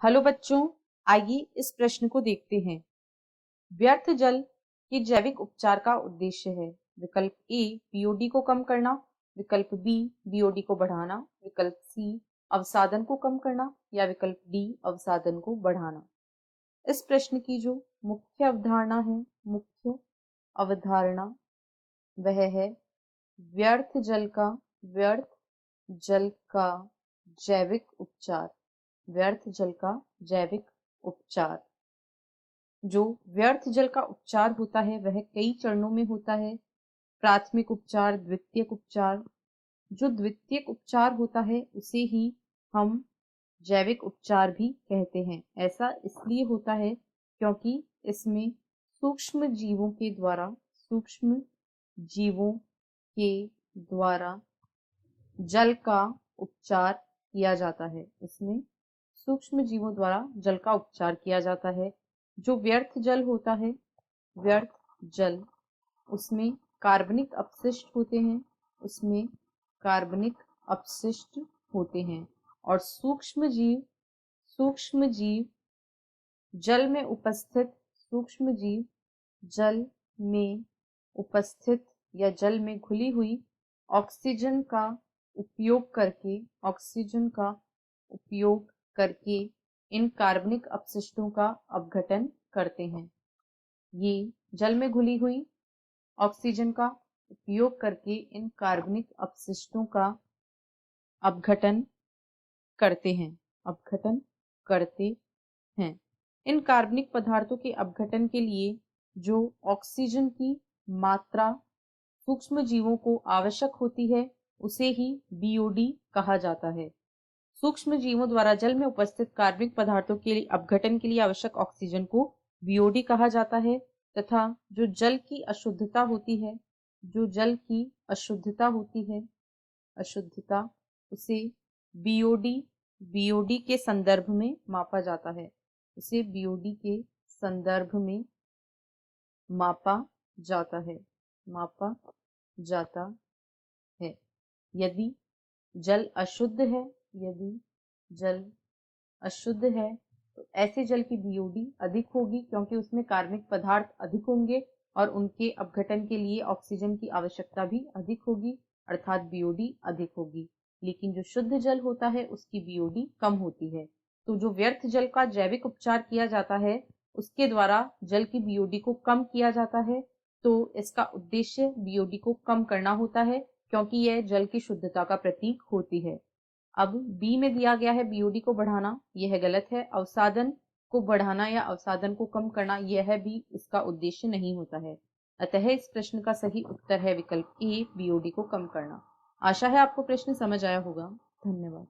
Hello बच्चों, आइए इस प्रश्न को देखते हैं। व्यर्थ जल के जैविक उपचार का उद्देश्य है। विकल्प ए बीओडी को कम करना, विकल्प बी बीओडी को बढ़ाना, विकल्प सी अवसादन को कम करना या विकल्प डी अवसादन को बढ़ाना। इस प्रश्न की जो मुख्य अवधारणा है, मुख्य अवधारणा वह है व्यर्थ जल का जैविक उपचार। व्यर्थ जल का जैविक उपचार। जो व्यर्थ जल का उपचार होता है वह कई चरणों में होता है। प्राथमिक उपचार, द्वितीयक उपचार। जो द्वितीयक उपचार होता है उसे ही हम जैविक उपचार भी कहते हैं। ऐसा इसलिए होता है क्योंकि इसमें सूक्ष्म जीवों के द्वारा जल का उपचार किया जाता है। इसमें सूक्ष्म जीवों द्वारा जल का उपचार किया जाता है। जो व्यर्थ जल होता है, व्यर्थ जल, उसमें कार्बनिक अपशिष्ट होते हैं और सूक्ष्म जीव जल में उपस्थित या जल में घुली हुई ऑक्सीजन का उपयोग करके इन कार्बनिक अपशिष्टों का अपघटन करते हैं। ये जल में घुली हुई ऑक्सीजन का उपयोग करके इन कार्बनिक अपशिष्टों का अपघटन करते हैं। इन कार्बनिक पदार्थों के अपघटन के लिए जो ऑक्सीजन की मात्रा सूक्ष्म जीवों को आवश्यक होती है उसे ही बीओडी कहा जाता है। सूक्ष्म जीवों द्वारा जल में उपस्थित कार्बनिक पदार्थों के अपघटन के लिए आवश्यक ऑक्सीजन को बीओडी कहा जाता है तथा जो जल की अशुद्धता उसे बीओडी के संदर्भ में मापा जाता है। उसे बीओडी के संदर्भ में मापा जाता है। यदि जल अशुद्ध है तो ऐसे जल की बीओडी अधिक होगी क्योंकि उसमें कार्बनिक पदार्थ अधिक होंगे और उनके अपघटन के लिए ऑक्सीजन की आवश्यकता भी अधिक होगी, अर्थात बीओडी अधिक होगी। लेकिन जो शुद्ध जल होता है उसकी बीओडी कम होती है। तो जो व्यर्थ जल का जैविक उपचार किया जाता है उसके द्वारा जल की बीओडी को कम किया जाता है। तो इसका उद्देश्य बीओडी को कम करना होता है क्योंकि यह जल की शुद्धता का प्रतीक होती है। अब बी में दिया गया है बीओडी को बढ़ाना, यह गलत है। अवसादन को बढ़ाना या अवसादन को कम करना, यह भी इसका उद्देश्य नहीं होता है। अतः इस प्रश्न का सही उत्तर है विकल्प ए, बीओडी को कम करना। आशा है आपको प्रश्न समझ आया होगा। धन्यवाद।